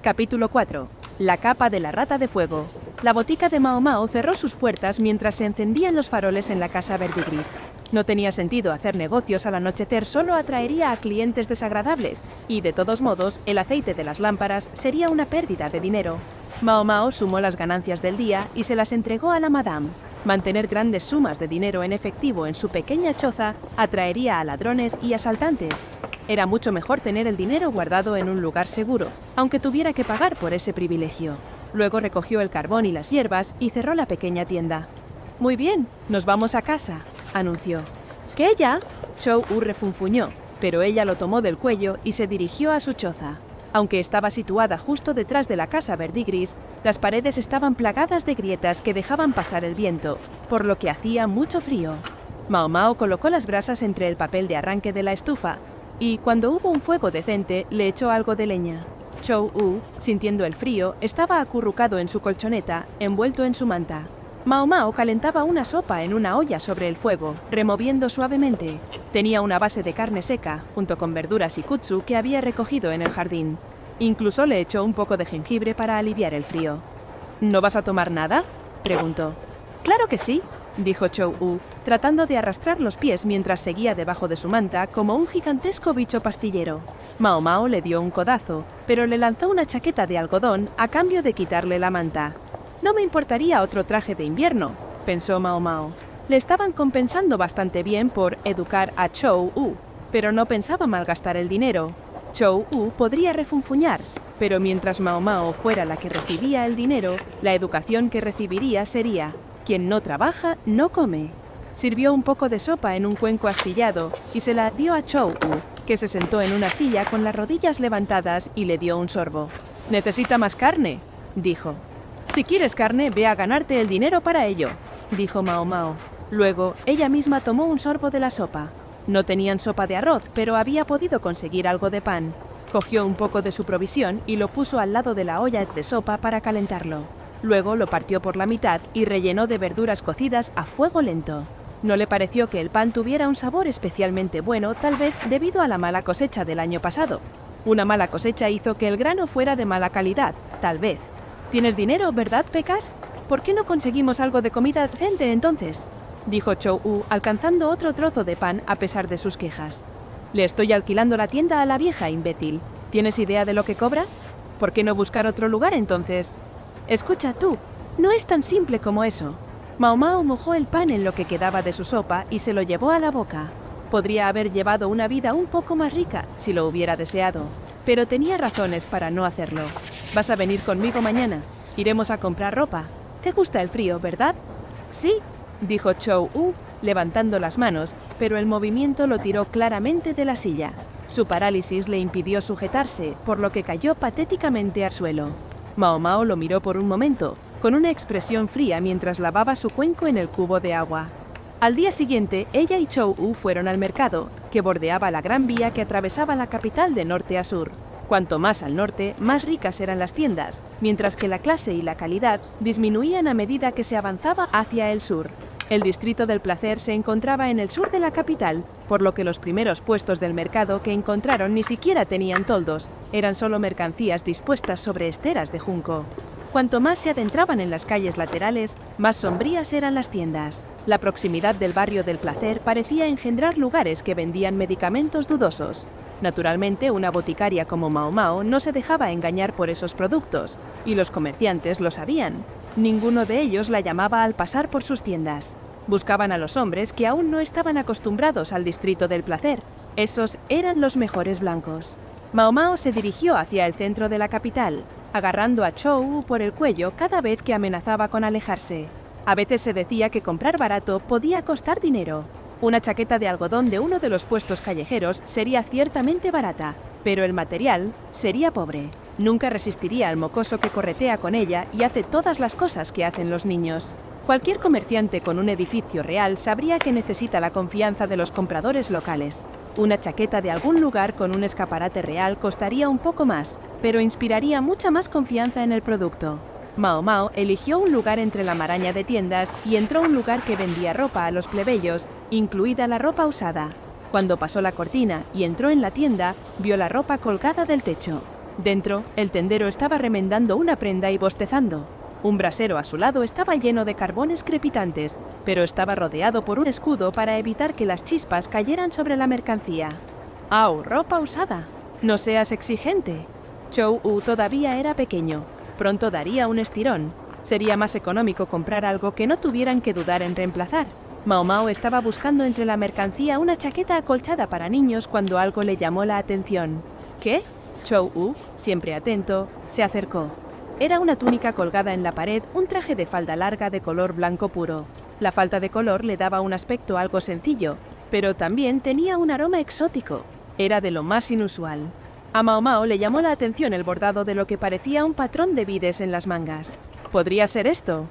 Capítulo 4. La capa de la rata de fuego. La botica de Mao Mao cerró sus puertas mientras se encendían los faroles en la casa verde gris. No tenía sentido hacer negocios al anochecer, solo atraería a clientes desagradables, y de todos modos, el aceite de las lámparas sería una pérdida de dinero. Mao Mao sumó las ganancias del día y se las entregó a la madame. Mantener grandes sumas de dinero en efectivo en su pequeña choza atraería a ladrones y asaltantes. Era mucho mejor tener el dinero guardado en un lugar seguro, aunque tuviera que pagar por ese privilegio. Luego recogió el carbón y las hierbas y cerró la pequeña tienda. «Muy bien, nos vamos a casa», anunció. «¿Qué ya?» Chou-U refunfuñó, pero ella lo tomó del cuello y se dirigió a su choza. Aunque estaba situada justo detrás de la casa verde y gris, las paredes estaban plagadas de grietas que dejaban pasar el viento, por lo que hacía mucho frío. Mao Mao colocó las brasas entre el papel de arranque de la estufa, y cuando hubo un fuego decente, le echó algo de leña. Chou-U, sintiendo el frío, estaba acurrucado en su colchoneta, envuelto en su manta. Mao Mao calentaba una sopa en una olla sobre el fuego, removiendo suavemente. Tenía una base de carne seca, junto con verduras y kutsu que había recogido en el jardín. Incluso le echó un poco de jengibre para aliviar el frío. «¿No vas a tomar nada?», preguntó. «Claro que sí», dijo Chou-U, tratando de arrastrar los pies mientras seguía debajo de su manta como un gigantesco bicho pastillero. Mao Mao le dio un codazo, pero le lanzó una chaqueta de algodón a cambio de quitarle la manta. «No me importaría otro traje de invierno», pensó Mao Mao. Le estaban compensando bastante bien por educar a Chou-U, pero no pensaba malgastar el dinero. Chou-U podría refunfuñar, pero mientras Mao Mao fuera la que recibía el dinero, la educación que recibiría sería: quien no trabaja, no come. Sirvió un poco de sopa en un cuenco astillado y se la dio a Chou-U, que se sentó en una silla con las rodillas levantadas y le dio un sorbo. «¿Necesita más carne?», dijo. «Si quieres carne, ve a ganarte el dinero para ello», dijo Mao Mao. Luego, ella misma tomó un sorbo de la sopa. No tenían sopa de arroz, pero había podido conseguir algo de pan. Cogió un poco de su provisión y lo puso al lado de la olla de sopa para calentarlo. Luego lo partió por la mitad y rellenó de verduras cocidas a fuego lento. No le pareció que el pan tuviera un sabor especialmente bueno, tal vez debido a la mala cosecha del año pasado. Una mala cosecha hizo que el grano fuera de mala calidad, tal vez. «¿Tienes dinero, verdad, Pecas? ¿Por qué no conseguimos algo de comida decente entonces?», dijo Chou-U, alcanzando otro trozo de pan a pesar de sus quejas. «Le estoy alquilando la tienda a la vieja, imbécil. ¿Tienes idea de lo que cobra? ¿Por qué no buscar otro lugar entonces?» «Escucha tú, no es tan simple como eso». Mao Mao mojó el pan en lo que quedaba de su sopa y se lo llevó a la boca. Podría haber llevado una vida un poco más rica si lo hubiera deseado, pero tenía razones para no hacerlo. «Vas a venir conmigo mañana. Iremos a comprar ropa. ¿Te gusta el frío, verdad?» «Sí», dijo Chou-U, levantando las manos, pero el movimiento lo tiró claramente de la silla. Su parálisis le impidió sujetarse, por lo que cayó patéticamente al suelo. Mao Mao lo miró por un momento, con una expresión fría mientras lavaba su cuenco en el cubo de agua. Al día siguiente, ella y Chou-U fueron al mercado, que bordeaba la gran vía que atravesaba la capital de norte a sur. Cuanto más al norte, más ricas eran las tiendas, mientras que la clase y la calidad disminuían a medida que se avanzaba hacia el sur. El distrito del placer se encontraba en el sur de la capital, por lo que los primeros puestos del mercado que encontraron ni siquiera tenían toldos, eran solo mercancías dispuestas sobre esteras de junco. Cuanto más se adentraban en las calles laterales, más sombrías eran las tiendas. La proximidad del barrio del placer parecía engendrar lugares que vendían medicamentos dudosos. Naturalmente, una boticaria como Mao Mao no se dejaba engañar por esos productos, y los comerciantes lo sabían. Ninguno de ellos la llamaba al pasar por sus tiendas. Buscaban a los hombres que aún no estaban acostumbrados al distrito del placer. Esos eran los mejores blancos. Mao Mao se dirigió hacia el centro de la capital, agarrando a Chou-U por el cuello cada vez que amenazaba con alejarse. A veces se decía que comprar barato podía costar dinero. Una chaqueta de algodón de uno de los puestos callejeros sería ciertamente barata, pero el material sería pobre. Nunca resistiría al mocoso que corretea con ella y hace todas las cosas que hacen los niños. Cualquier comerciante con un edificio real sabría que necesita la confianza de los compradores locales. Una chaqueta de algún lugar con un escaparate real costaría un poco más, pero inspiraría mucha más confianza en el producto. Mao Mao eligió un lugar entre la maraña de tiendas y entró a un lugar que vendía ropa a los plebeyos, incluida la ropa usada. Cuando pasó la cortina y entró en la tienda, vio la ropa colgada del techo. Dentro, el tendero estaba remendando una prenda y bostezando. Un brasero a su lado estaba lleno de carbones crepitantes, pero estaba rodeado por un escudo para evitar que las chispas cayeran sobre la mercancía. ¡Au! Ropa usada. No seas exigente. Chou-U todavía era pequeño. Pronto daría un estirón. Sería más económico comprar algo que no tuvieran que dudar en reemplazar. Mao Mao estaba buscando entre la mercancía una chaqueta acolchada para niños cuando algo le llamó la atención. ¿Qué? Chou-U, siempre atento, se acercó. Era una túnica colgada en la pared, un traje de falda larga de color blanco puro. La falta de color le daba un aspecto algo sencillo, pero también tenía un aroma exótico. Era de lo más inusual. A Mao Mao le llamó la atención el bordado de lo que parecía un patrón de vides en las mangas. ¿Podría ser esto?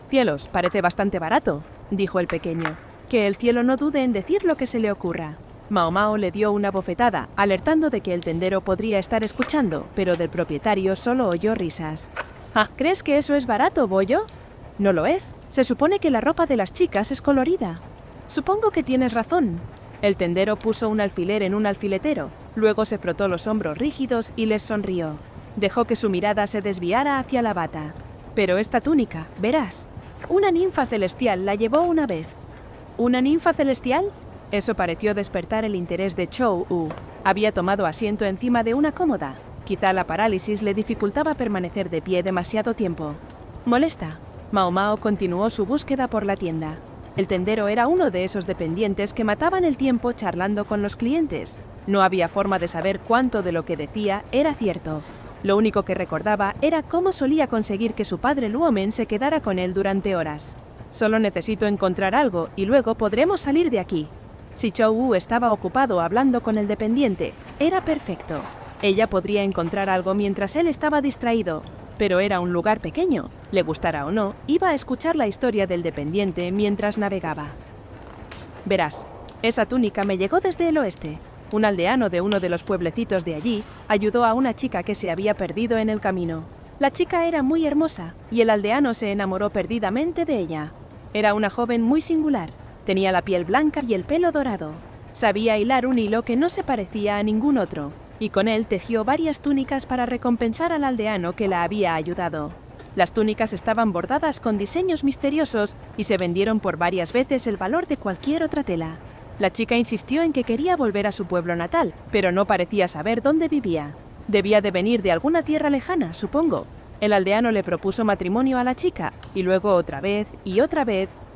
Cielos, parece bastante barato, dijo el pequeño. Que el cielo no dude en decir lo que se le ocurra. Mao Mao le dio una bofetada, alertando de que el tendero podría estar escuchando, pero del propietario solo oyó risas. «Ah, ¿crees que eso es barato, bollo?» «No lo es. Se supone que la ropa de las chicas es colorida». «Supongo que tienes razón». El tendero puso un alfiler en un alfiletero, luego se frotó los hombros rígidos y les sonrió. Dejó que su mirada se desviara hacia la bata. «Pero esta túnica, verás. Una ninfa celestial la llevó una vez». «¿Una ninfa celestial?» Eso pareció despertar el interés de Chou-U. Había tomado asiento encima de una cómoda. Quizá la parálisis le dificultaba permanecer de pie demasiado tiempo. «Molesta». Mao Mao continuó su búsqueda por la tienda. El tendero era uno de esos dependientes que mataban el tiempo charlando con los clientes. No había forma de saber cuánto de lo que decía era cierto. Lo único que recordaba era cómo solía conseguir que su padre Luomen se quedara con él durante horas. «Solo necesito encontrar algo y luego podremos salir de aquí». Si Chou-U estaba ocupado hablando con el dependiente, era perfecto. Ella podría encontrar algo mientras él estaba distraído, pero era un lugar pequeño. Le gustara o no, iba a escuchar la historia del dependiente mientras navegaba. «Verás, esa túnica me llegó desde el oeste. Un aldeano de uno de los pueblecitos de allí ayudó a una chica que se había perdido en el camino. La chica era muy hermosa, y el aldeano se enamoró perdidamente de ella. Era una joven muy singular. Tenía la piel blanca y el pelo dorado. Sabía hilar un hilo que no se parecía a ningún otro, y con él tejió varias túnicas para recompensar al aldeano que la había ayudado. Las túnicas estaban bordadas con diseños misteriosos y se vendieron por varias veces el valor de cualquier otra tela. La chica insistió en que quería volver a su pueblo natal, pero no parecía saber dónde vivía. Debía de venir de alguna tierra lejana, supongo. El aldeano le propuso matrimonio a la chica, y luego otra vez,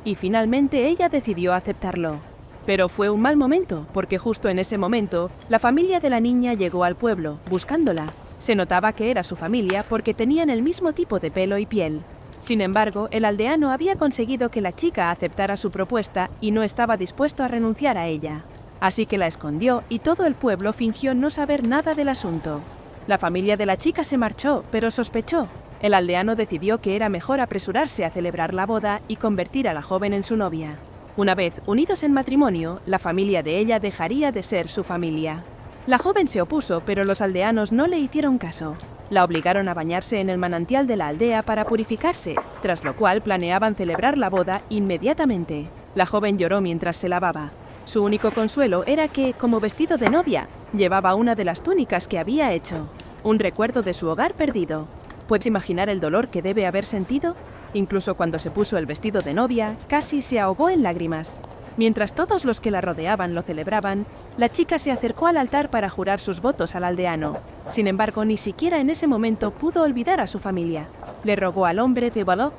y finalmente ella decidió aceptarlo. Pero fue un mal momento, porque justo en ese momento, la familia de la niña llegó al pueblo, buscándola. Se notaba que era su familia porque tenían el mismo tipo de pelo y piel. Sin embargo, el aldeano había conseguido que la chica aceptara su propuesta y no estaba dispuesto a renunciar a ella. Así que la escondió y todo el pueblo fingió no saber nada del asunto. La familia de la chica se marchó, pero sospechó. El aldeano decidió que era mejor apresurarse a celebrar la boda y convertir a la joven en su novia. Una vez unidos en matrimonio, la familia de ella dejaría de ser su familia. La joven se opuso, pero los aldeanos no le hicieron caso. La obligaron a bañarse en el manantial de la aldea para purificarse, tras lo cual planeaban celebrar la boda inmediatamente. La joven lloró mientras se lavaba. Su único consuelo era que, como vestido de novia, llevaba una de las túnicas que había hecho, un recuerdo de su hogar perdido. ¿Puedes imaginar el dolor que debe haber sentido? Incluso cuando se puso el vestido de novia, casi se ahogó en lágrimas. Mientras todos los que la rodeaban lo celebraban, la chica se acercó al altar para jurar sus votos al aldeano. Sin embargo, ni siquiera en ese momento pudo olvidar a su familia. Le rogó al hombre de valor,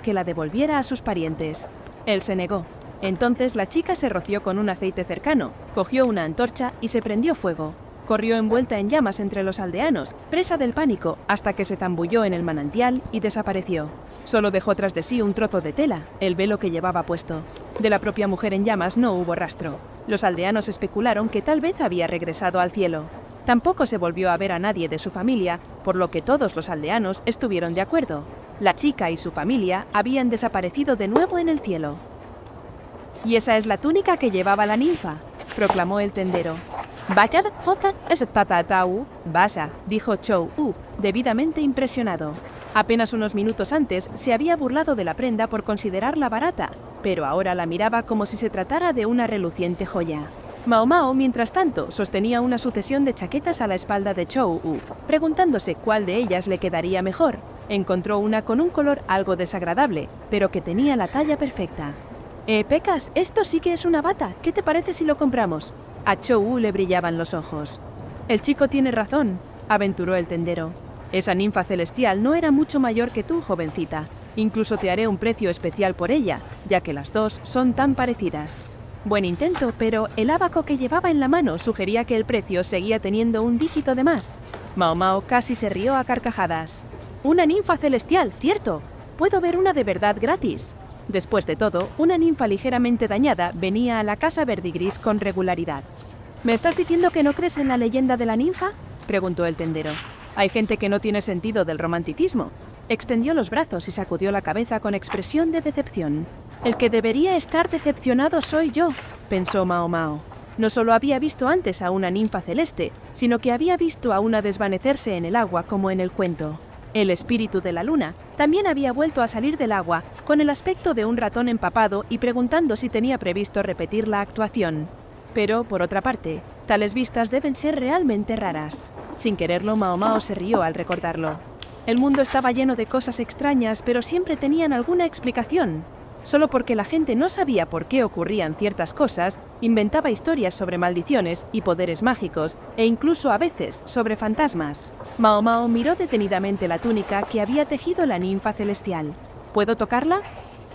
que la devolviera a sus parientes. Él se negó. Entonces la chica se roció con un aceite cercano, cogió una antorcha y se prendió fuego. Corrió envuelta en llamas entre los aldeanos, presa del pánico, hasta que se zambulló en el manantial y desapareció. Solo dejó tras de sí un trozo de tela, el velo que llevaba puesto. De la propia mujer en llamas no hubo rastro. Los aldeanos especularon que tal vez había regresado al cielo. Tampoco se volvió a ver a nadie de su familia, por lo que todos los aldeanos estuvieron de acuerdo. La chica y su familia habían desaparecido de nuevo en el cielo. «Y esa es la túnica que llevaba la ninfa», proclamó el tendero. «Vaya, jota, es patatau». «Vaya», dijo Chou-U, debidamente impresionado. Apenas unos minutos antes se había burlado de la prenda por considerarla barata, pero ahora la miraba como si se tratara de una reluciente joya. Mao Mao, mientras tanto, sostenía una sucesión de chaquetas a la espalda de Chou Wu, preguntándose cuál de ellas le quedaría mejor. Encontró una con un color algo desagradable, pero que tenía la talla perfecta. Pecas, esto sí que es una bata. ¿Qué te parece si lo compramos? A Chou Wu le brillaban los ojos. El chico tiene razón, aventuró el tendero. Esa ninfa celestial no era mucho mayor que tú, jovencita. Incluso te haré un precio especial por ella, ya que las dos son tan parecidas. Buen intento, pero el ábaco que llevaba en la mano sugería que el precio seguía teniendo un dígito de más. Mao Mao casi se rió a carcajadas. Una ninfa celestial, cierto. Puedo ver una de verdad gratis. Después de todo, una ninfa ligeramente dañada venía a la casa verdigris con regularidad. ¿Me estás diciendo que no crees en la leyenda de la ninfa?, preguntó el tendero. Hay gente que no tiene sentido del romanticismo. Extendió los brazos y sacudió la cabeza con expresión de decepción. El que debería estar decepcionado soy yo, pensó Mao Mao. No solo había visto antes a una ninfa celeste, sino que había visto a una desvanecerse en el agua como en el cuento. El espíritu de la luna también había vuelto a salir del agua, con el aspecto de un ratón empapado y preguntando si tenía previsto repetir la actuación. Pero, por otra parte, tales vistas deben ser realmente raras. Sin quererlo, Mao Mao se rió al recordarlo. El mundo estaba lleno de cosas extrañas, pero siempre tenían alguna explicación. Solo porque la gente no sabía por qué ocurrían ciertas cosas, inventaba historias sobre maldiciones y poderes mágicos, e incluso a veces sobre fantasmas. Mao Mao miró detenidamente la túnica que había tejido la ninfa celestial. ¿Puedo tocarla?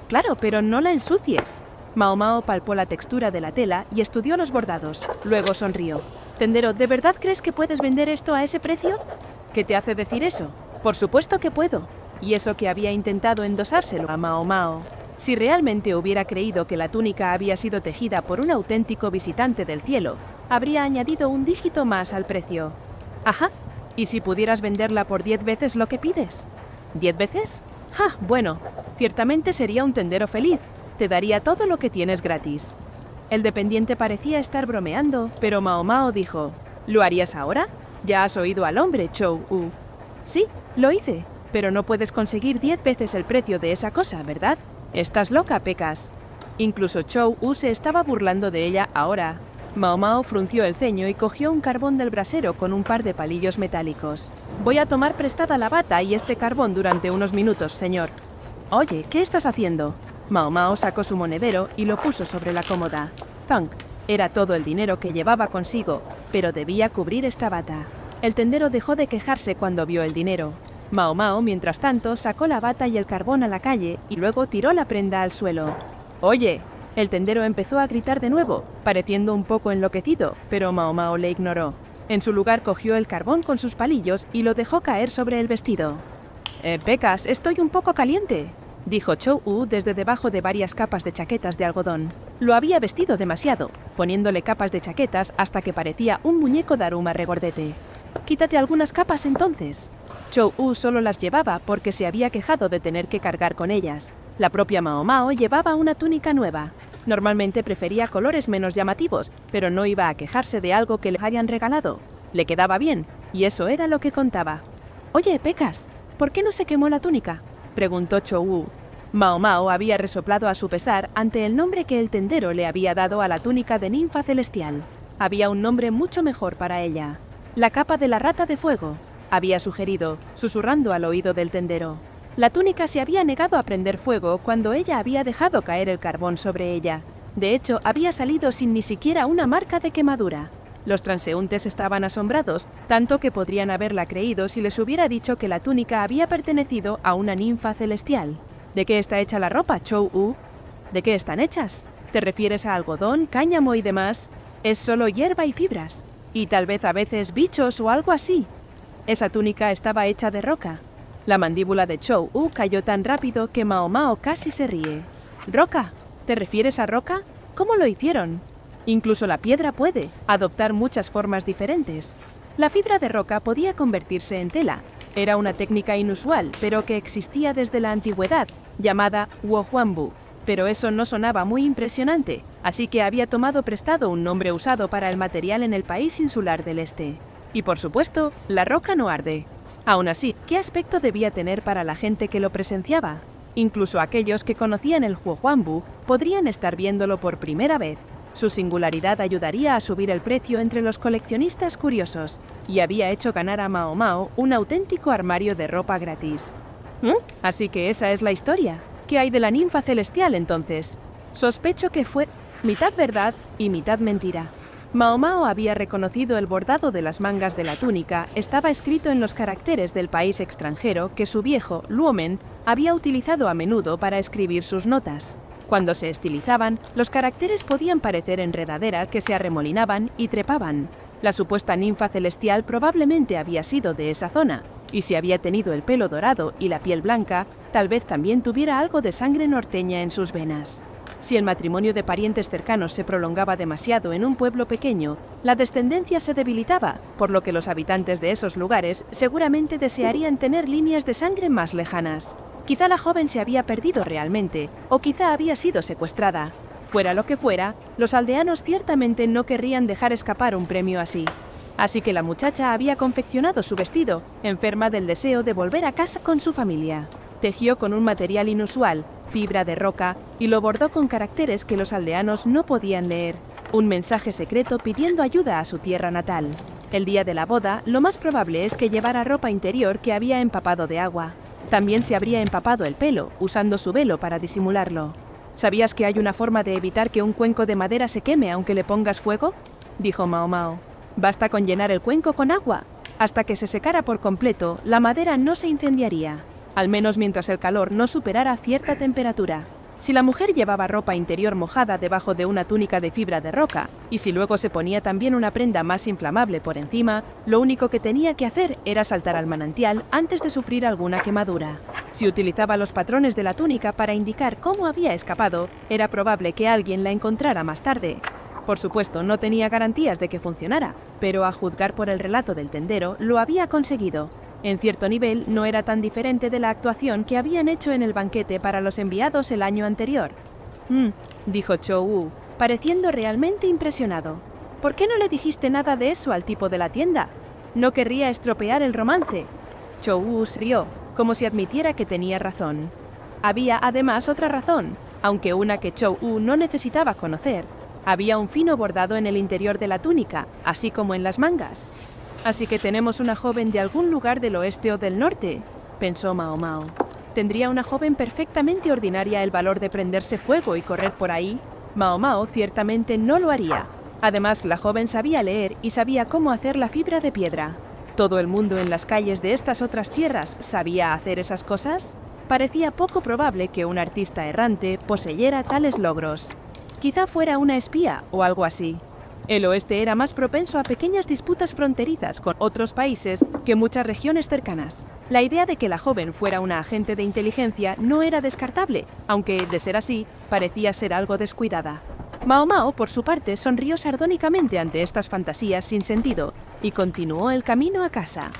Claro, pero no la ensucies. Mao Mao palpó la textura de la tela y estudió los bordados. Luego sonrió. Tendero, ¿de verdad crees que puedes vender esto a ese precio? ¿Qué te hace decir eso? Por supuesto que puedo. Y eso que había intentado endosárselo a Mao Mao. Si realmente hubiera creído que la túnica había sido tejida por un auténtico visitante del cielo, habría añadido un dígito más al precio. Ajá. ¿Y si pudieras venderla por 10 veces lo que pides? ¿10 veces? ¡Ja! Bueno, ciertamente sería un tendero feliz. Te daría todo lo que tienes gratis. El dependiente parecía estar bromeando, pero Mao Mao dijo: ¿Lo harías ahora? Ya has oído al hombre, Chou Wu. Sí, lo hice, pero no puedes conseguir 10 veces el precio de esa cosa, ¿verdad? Estás loca, Pecas. Incluso Chou Wu se estaba burlando de ella ahora. Mao Mao frunció el ceño y cogió un carbón del brasero con un par de palillos metálicos. Voy a tomar prestada la bata y este carbón durante unos minutos, señor. Oye, ¿qué estás haciendo? Mao Mao sacó su monedero y lo puso sobre la cómoda. Tunk. Era todo el dinero que llevaba consigo, pero debía cubrir esta bata. El tendero dejó de quejarse cuando vio el dinero. Mao Mao, mientras tanto, sacó la bata y el carbón a la calle y luego tiró la prenda al suelo. ¡Oye! El tendero empezó a gritar de nuevo, pareciendo un poco enloquecido, pero Mao Mao le ignoró. En su lugar cogió el carbón con sus palillos y lo dejó caer sobre el vestido. Pecas, estoy un poco caliente, dijo Chou Wu desde debajo de varias capas de chaquetas de algodón. Lo había vestido demasiado, poniéndole capas de chaquetas hasta que parecía un muñeco Daruma regordete. Quítate algunas capas entonces. Chou Wu solo las llevaba porque se había quejado de tener que cargar con ellas. La propia Mao Mao llevaba una túnica nueva. Normalmente prefería colores menos llamativos, pero no iba a quejarse de algo que le hayan regalado. Le quedaba bien, y eso era lo que contaba. Oye, Pecas, ¿por qué no se quemó la túnica?, preguntó Chou Wu. Mao Mao había resoplado a su pesar ante el nombre que el tendero le había dado a la túnica de ninfa celestial. Había un nombre mucho mejor para ella. La capa de la rata de fuego, había sugerido, susurrando al oído del tendero. La túnica se había negado a prender fuego cuando ella había dejado caer el carbón sobre ella. De hecho, había salido sin ni siquiera una marca de quemadura. Los transeúntes estaban asombrados, tanto que podrían haberla creído si les hubiera dicho que la túnica había pertenecido a una ninfa celestial. ¿De qué está hecha la ropa, Chou Wu? ¿De qué están hechas? ¿Te refieres a algodón, cáñamo y demás? Es solo hierba y fibras. Y tal vez a veces bichos o algo así. Esa túnica estaba hecha de roca. La mandíbula de Chou Wu cayó tan rápido que Mao Mao casi se ríe. ¿Roca? ¿Te refieres a roca? ¿Cómo lo hicieron? Incluso la piedra puede adoptar muchas formas diferentes. La fibra de roca podía convertirse en tela. Era una técnica inusual, pero que existía desde la antigüedad, llamada Wohuanbu. Pero eso no sonaba muy impresionante, así que había tomado prestado un nombre usado para el material en el país insular del este. Y por supuesto, la roca no arde. Aún así, ¿qué aspecto debía tener para la gente que lo presenciaba? Incluso aquellos que conocían el Wohuanbu podrían estar viéndolo por primera vez. Su singularidad ayudaría a subir el precio entre los coleccionistas curiosos y había hecho ganar a Mao Mao un auténtico armario de ropa gratis. Así que esa es la historia. ¿Qué hay de la ninfa celestial entonces? Sospecho que fue mitad verdad y mitad mentira. Mao Mao había reconocido el bordado de las mangas de la túnica, estaba escrito en los caracteres del país extranjero que su viejo, Luomen, había utilizado a menudo para escribir sus notas. Cuando se estilizaban, los caracteres podían parecer enredaderas que se arremolinaban y trepaban. La supuesta ninfa celestial probablemente había sido de esa zona, y si había tenido el pelo dorado y la piel blanca, tal vez también tuviera algo de sangre norteña en sus venas. Si el matrimonio de parientes cercanos se prolongaba demasiado en un pueblo pequeño, la descendencia se debilitaba, por lo que los habitantes de esos lugares seguramente desearían tener líneas de sangre más lejanas. Quizá la joven se había perdido realmente, o quizá había sido secuestrada. Fuera lo que fuera, los aldeanos ciertamente no querrían dejar escapar un premio así. Así que la muchacha había confeccionado su vestido, enferma del deseo de volver a casa con su familia. Tejió con un material inusual, fibra de roca, y lo bordó con caracteres que los aldeanos no podían leer. Un mensaje secreto pidiendo ayuda a su tierra natal. El día de la boda, lo más probable es que llevara ropa interior que había empapado de agua. También se habría empapado el pelo, usando su velo para disimularlo. ¿Sabías que hay una forma de evitar que un cuenco de madera se queme aunque le pongas fuego?, dijo Mao Mao. Basta con llenar el cuenco con agua. Hasta que se secara por completo, la madera no se incendiaría, al menos mientras el calor no superara cierta temperatura. Si la mujer llevaba ropa interior mojada debajo de una túnica de fibra de roca, y si luego se ponía también una prenda más inflamable por encima, lo único que tenía que hacer era saltar al manantial antes de sufrir alguna quemadura. Si utilizaba los patrones de la túnica para indicar cómo había escapado, era probable que alguien la encontrara más tarde. Por supuesto, no tenía garantías de que funcionara, pero a juzgar por el relato del tendero, lo había conseguido. En cierto nivel, no era tan diferente de la actuación que habían hecho en el banquete para los enviados el año anterior. Dijo Chou Wu, pareciendo realmente impresionado. ¿Por qué no le dijiste nada de eso al tipo de la tienda? No querría estropear el romance. Chou Wu se rió, como si admitiera que tenía razón. Había además otra razón, aunque una que Chou Wu no necesitaba conocer. Había un fino bordado en el interior de la túnica, así como en las mangas. Así que tenemos una joven de algún lugar del oeste o del norte, pensó Mao Mao. ¿Tendría una joven perfectamente ordinaria el valor de prenderse fuego y correr por ahí? Mao Mao ciertamente no lo haría. Además, la joven sabía leer y sabía cómo hacer la fibra de piedra. ¿Todo el mundo en las calles de estas otras tierras sabía hacer esas cosas? Parecía poco probable que un artista errante poseyera tales logros. Quizá fuera una espía o algo así. El oeste era más propenso a pequeñas disputas fronterizas con otros países que muchas regiones cercanas. La idea de que la joven fuera una agente de inteligencia no era descartable, aunque, de ser así, parecía ser algo descuidada. Mao Mao, por su parte, sonrió sardónicamente ante estas fantasías sin sentido y continuó el camino a casa.